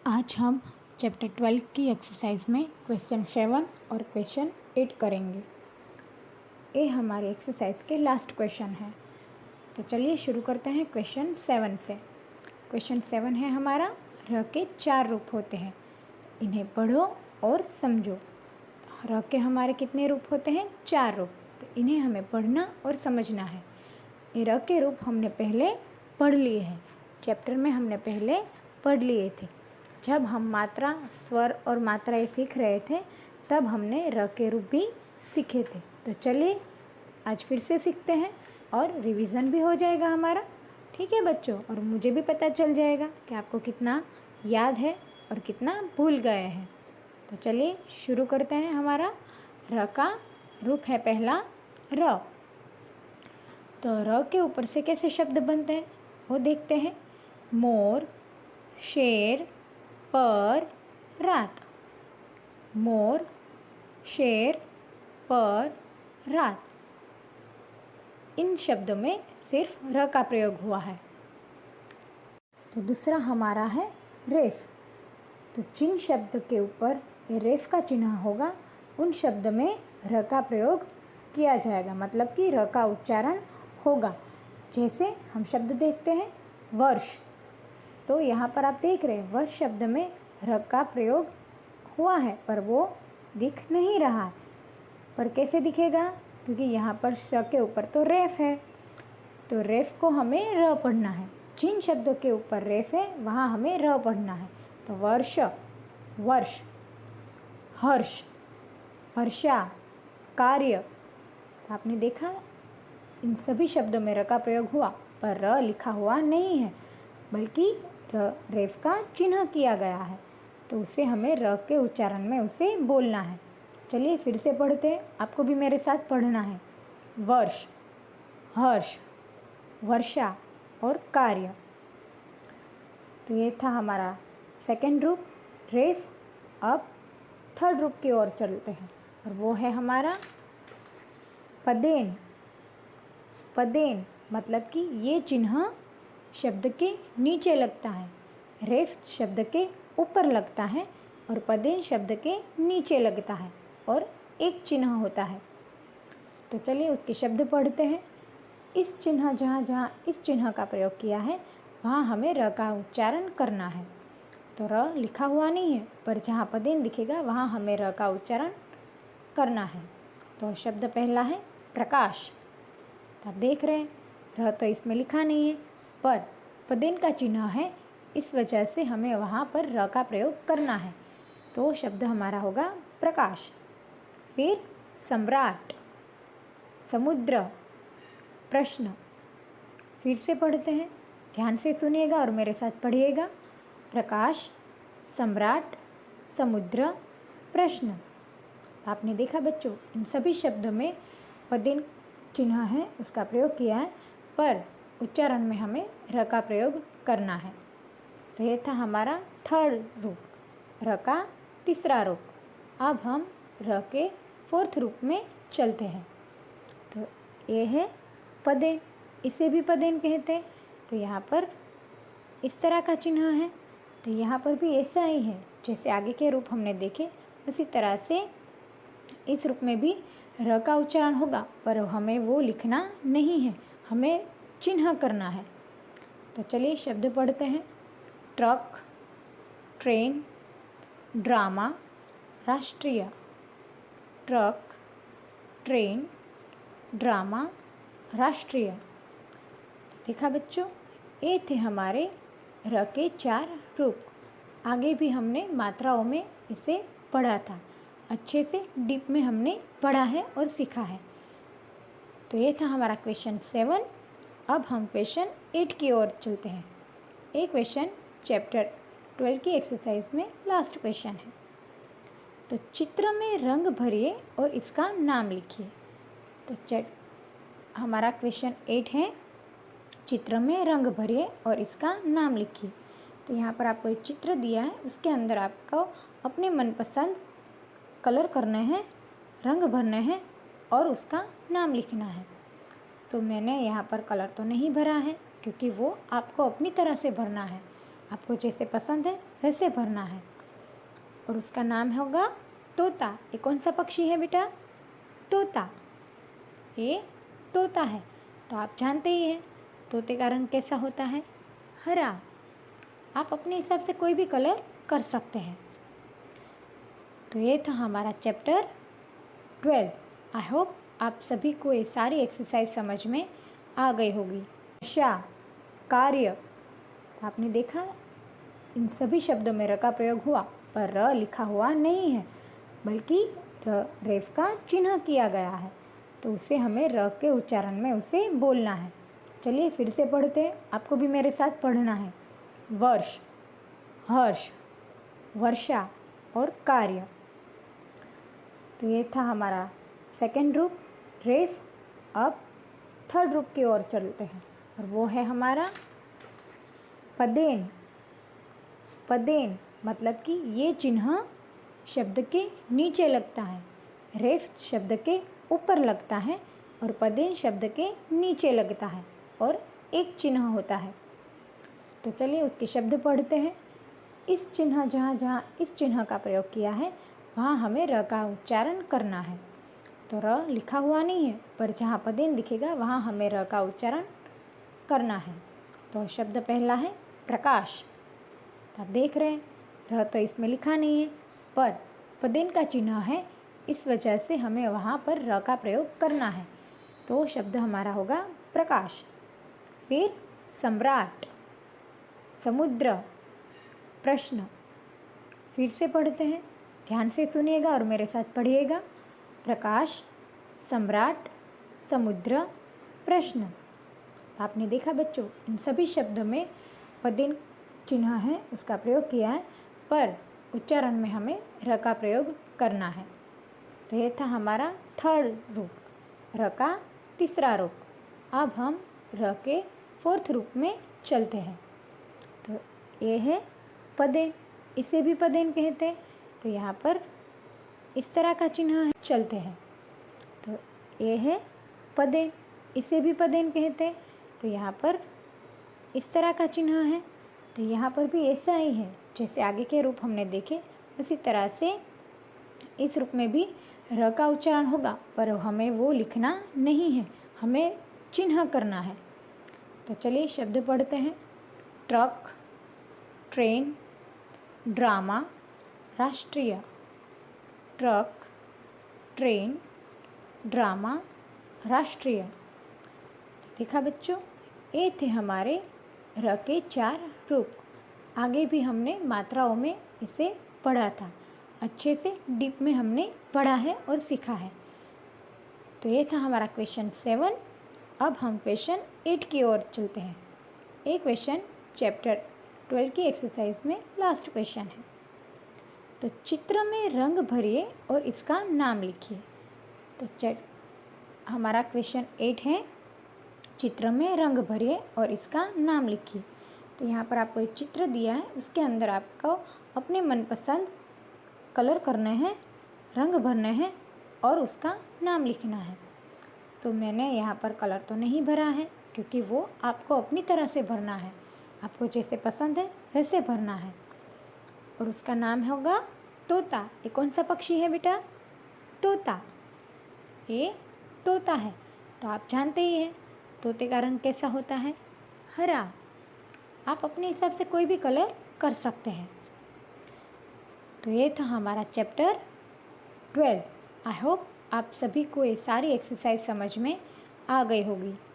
आज हम चैप्टर 12 की एक्सरसाइज में क्वेश्चन 7 और क्वेश्चन 8 करेंगे। ये हमारी एक्सरसाइज के लास्ट क्वेश्चन है। तो चलिए शुरू करते हैं क्वेश्चन 7 से। क्वेश्चन 7 है हमारा, र के 4 रूप होते हैं, इन्हें पढ़ो और समझो। र के हमारे कितने रूप होते हैं? 4 रूप। तो इन्हें हमें पढ़ना और समझना है। ये र के रूप हमने पहले पढ़ लिए हैं, चैप्टर में हमने पहले पढ़ लिए थे। जब हम मात्रा, स्वर और मात्राएं सीख रहे थे तब हमने र के रूप भी सीखे थे। तो चलिए आज फिर से सीखते हैं और रिवीजन भी हो जाएगा हमारा। ठीक है बच्चों, और मुझे भी पता चल जाएगा कि आपको कितना याद है और कितना भूल गए हैं। तो चलिए शुरू करते हैं। हमारा र का रूप है पहला र। तो र के ऊपर से कैसे शब्द बनते हैं वो देखते हैं। मोर, शेर, पर, रात। मोर, शेर, पर, रात। इन शब्दों में सिर्फ र का प्रयोग हुआ है। तो दूसरा हमारा है रेफ। तो जिन शब्द के ऊपर रेफ का चिन्ह होगा उन शब्द में र का प्रयोग किया जाएगा, मतलब कि र का उच्चारण होगा। जैसे हम शब्द देखते हैं वर्ष, तो यहाँ पर आप देख रहे हैं वर्ष शब्द में र का प्रयोग हुआ है पर वो दिख नहीं रहा। पर कैसे दिखेगा? क्योंकि यहाँ पर श के ऊपर तो रेफ है, तो रेफ को हमें र पढ़ना है। जिन शब्दों के ऊपर रेफ है वहाँ हमें र पढ़ना है। तो वर्ष, वर्ष, हर्ष, वर्षा, कार्य। तो आपने देखा इन सभी शब्दों में र का प्रयोग हुआ पर र लिखा हुआ नहीं है, बल्कि रेफ का चिन्ह किया गया है। तो उसे हमें र के उच्चारण में उसे बोलना है। चलिए फिर से पढ़ते हैं, आपको भी मेरे साथ पढ़ना है। वर्ष, हर्ष, वर्षा और कार्य। तो ये था हमारा सेकंड रूप रेफ। अब थर्ड रूप की ओर चलते हैं और वो है हमारा पदेन। पदेन मतलब कि ये चिन्ह शब्द के नीचे लगता है, रेफ शब्द के ऊपर लगता है और पदेन शब्द के नीचे लगता है और एक चिन्ह होता है। तो चलिए उसके शब्द पढ़ते हैं। इस चिन्ह जहाँ जहाँ इस चिन्ह का प्रयोग किया है वहाँ हमें र का उच्चारण करना है। तो र लिखा हुआ नहीं है पर जहाँ पदेन दिखेगा वहाँ हमें र का उच्चारण करना है। तो शब्द पहला है प्रकाश। तो आप देख रहे हैं र तो इसमें लिखा नहीं है पर पदेन का चिन्ह है, इस वजह से हमें वहाँ पर र का प्रयोग करना है। तो शब्द हमारा होगा प्रकाश। फिर सम्राट, समुद्र, प्रश्न। फिर से पढ़ते हैं, ध्यान से सुनिएगा और मेरे साथ पढ़िएगा। प्रकाश, सम्राट, समुद्र, प्रश्न। आपने देखा बच्चों इन सभी शब्दों में पदेन चिन्ह है उसका प्रयोग किया है पर उच्चारण में हमें र का प्रयोग करना है। तो ये था हमारा थर्ड रूप, र का तीसरा रूप। अब हम र के फोर्थ रूप में चलते हैं। तो ये है पदेन, इसे भी पदेन कहते हैं। तो यहाँ पर इस तरह का चिन्ह है, तो यहाँ पर भी ऐसा ही है जैसे आगे के रूप हमने देखे उसी तरह से इस रूप में भी र का उच्चारण होगा पर हमें वो लिखना नहीं है, हमें चिन्ह करना है। तो चलिए शब्द पढ़ते हैं। ट्रक, ट्रेन, ड्रामा, राष्ट्रीय। ट्रक, ट्रेन, ड्रामा, राष्ट्रीय। देखा बच्चों, ये थे हमारे र के 4 रूप। आगे भी हमने मात्राओं में इसे पढ़ा था, अच्छे से डीप में हमने पढ़ा है और सीखा है। तो ये था हमारा क्वेश्चन 7। अब हम क्वेश्चन 8 की ओर चलते हैं। ये क्वेश्चन चैप्टर 12 की एक्सरसाइज में लास्ट क्वेश्चन है। तो चित्र में रंग भरिए और इसका नाम लिखिए। तो हमारा क्वेश्चन 8 है, चित्र में रंग भरिए और इसका नाम लिखिए। तो यहाँ पर आपको एक चित्र दिया है, उसके अंदर आपको अपने मनपसंद कलर करने हैं, रंग भरने हैं और उसका नाम लिखना है। तो मैंने यहाँ पर कलर तो नहीं भरा है क्योंकि वो आपको अपनी तरह से भरना है। आपको जैसे पसंद है वैसे भरना है। और उसका नाम होगा तोता। ये कौन सा पक्षी है बेटा? तोता। ये तोता है। तो आप जानते ही हैं तोते का रंग कैसा होता है? हरा। आप अपने हिसाब से कोई भी कलर कर सकते हैं। तो ये था हमारा चैप्टर 12। आई होप आप सभी को ये सारी एक्सरसाइज समझ में आ गई होगी। भाषा, कार्य, तो आपने देखा इन सभी शब्दों में र का प्रयोग हुआ, पर र लिखा हुआ नहीं है, बल्कि रेफ का चिन्ह किया गया है। तो उसे हमें र के उच्चारण में उसे बोलना है। चलिए फिर से पढ़ते हैं, आपको भी मेरे साथ पढ़ना है। वर्ष, हर्ष, वर्षा और कार्य। तो ये था हमारा सेकंड रूप रेफ। अब थर्ड रूप की ओर चलते हैं और वो है हमारा पदेन। पदेन मतलब कि ये चिन्ह शब्द के नीचे लगता है। रेफ शब्द के ऊपर लगता है और पदेन शब्द के नीचे लगता है और एक चिन्ह होता है। तो चलिए उसके शब्द पढ़ते हैं। इस चिन्ह जहाँ जहाँ इस चिन्ह का प्रयोग किया है वहाँ हमें र का उच्चारण करना है। तो र लिखा हुआ नहीं है, पर जहाँ पदेन दिखेगा वहाँ हमें र का उच्चारण करना है। तो शब्द पहला है प्रकाश। तो आप देख रहे हैं र तो इसमें लिखा नहीं है, पर पदेन का चिन्ह है, इस वजह से हमें वहाँ पर र का प्रयोग करना है। तो शब्द हमारा होगा प्रकाश। फिर सम्राट, समुद्र, प्रश्न। फिर से पढ़ते हैं, ध्यान से सुनिएगा और मेरे साथ पढ़िएगा। प्रकाश, सम्राट, समुद्र, प्रश्न। आपने देखा बच्चों इन सभी शब्दों में पदेन चिन्ह है उसका प्रयोग किया है, पर उच्चारण में हमें र का प्रयोग करना है। तो ये था हमारा थर्ड रूप, र का तीसरा रूप। अब हम र के फोर्थ रूप में चलते हैं। तो ये है पदेन, इसे भी पदेन कहते हैं। तो यहाँ पर इस तरह का चिन्ह है, चलते हैं। तो ये है पदेन, इसे भी पदेन कहते हैं। तो यहाँ पर इस तरह का चिन्ह है। तो यहाँ पर भी ऐसा ही है, जैसे आगे के रूप हमने देखे उसी तरह से इस रूप में भी र का उच्चारण होगा, पर हमें वो लिखना नहीं है, हमें चिन्ह करना है। तो चलिए शब्द पढ़ते हैं। ट्रक, ट्रेन, ड्रामा, राष्ट्रीय। ट्रक, ट्रेन, ड्रामा, राष्ट्रीय। देखा बच्चों, ये थे हमारे र के 4 रूप। आगे भी हमने मात्राओं में इसे पढ़ा था, अच्छे से डीप में हमने पढ़ा है और सीखा है। तो ये था हमारा क्वेश्चन 7। अब हम क्वेश्चन 8 की ओर चलते हैं। ये क्वेश्चन चैप्टर 12 की एक्सरसाइज में लास्ट क्वेश्चन है। तो चित्र में रंग भरिए और इसका नाम लिखिए। तो हमारा क्वेश्चन 8 है, चित्र में रंग भरिए और इसका नाम लिखिए। तो यहाँ पर आपको एक चित्र दिया है, उसके अंदर आपको अपने मनपसंद कलर करने हैं, रंग भरने हैं और उसका नाम लिखना है। तो मैंने यहाँ पर कलर तो नहीं भरा है, क्योंकि वो आपको अपनी तरह से भरना है, आपको जैसे पसंद है वैसे भरना है। और उसका नाम होगा तोता। ये कौन सा पक्षी है बेटा? तोता। ये तोता है। तो आप जानते ही हैं तोते का रंग कैसा होता है? हरा। आप अपने हिसाब से कोई भी कलर कर सकते हैं। तो ये था हमारा चैप्टर 12। आई होप आप सभी को ये सारी एक्सरसाइज समझ में आ गई होगी।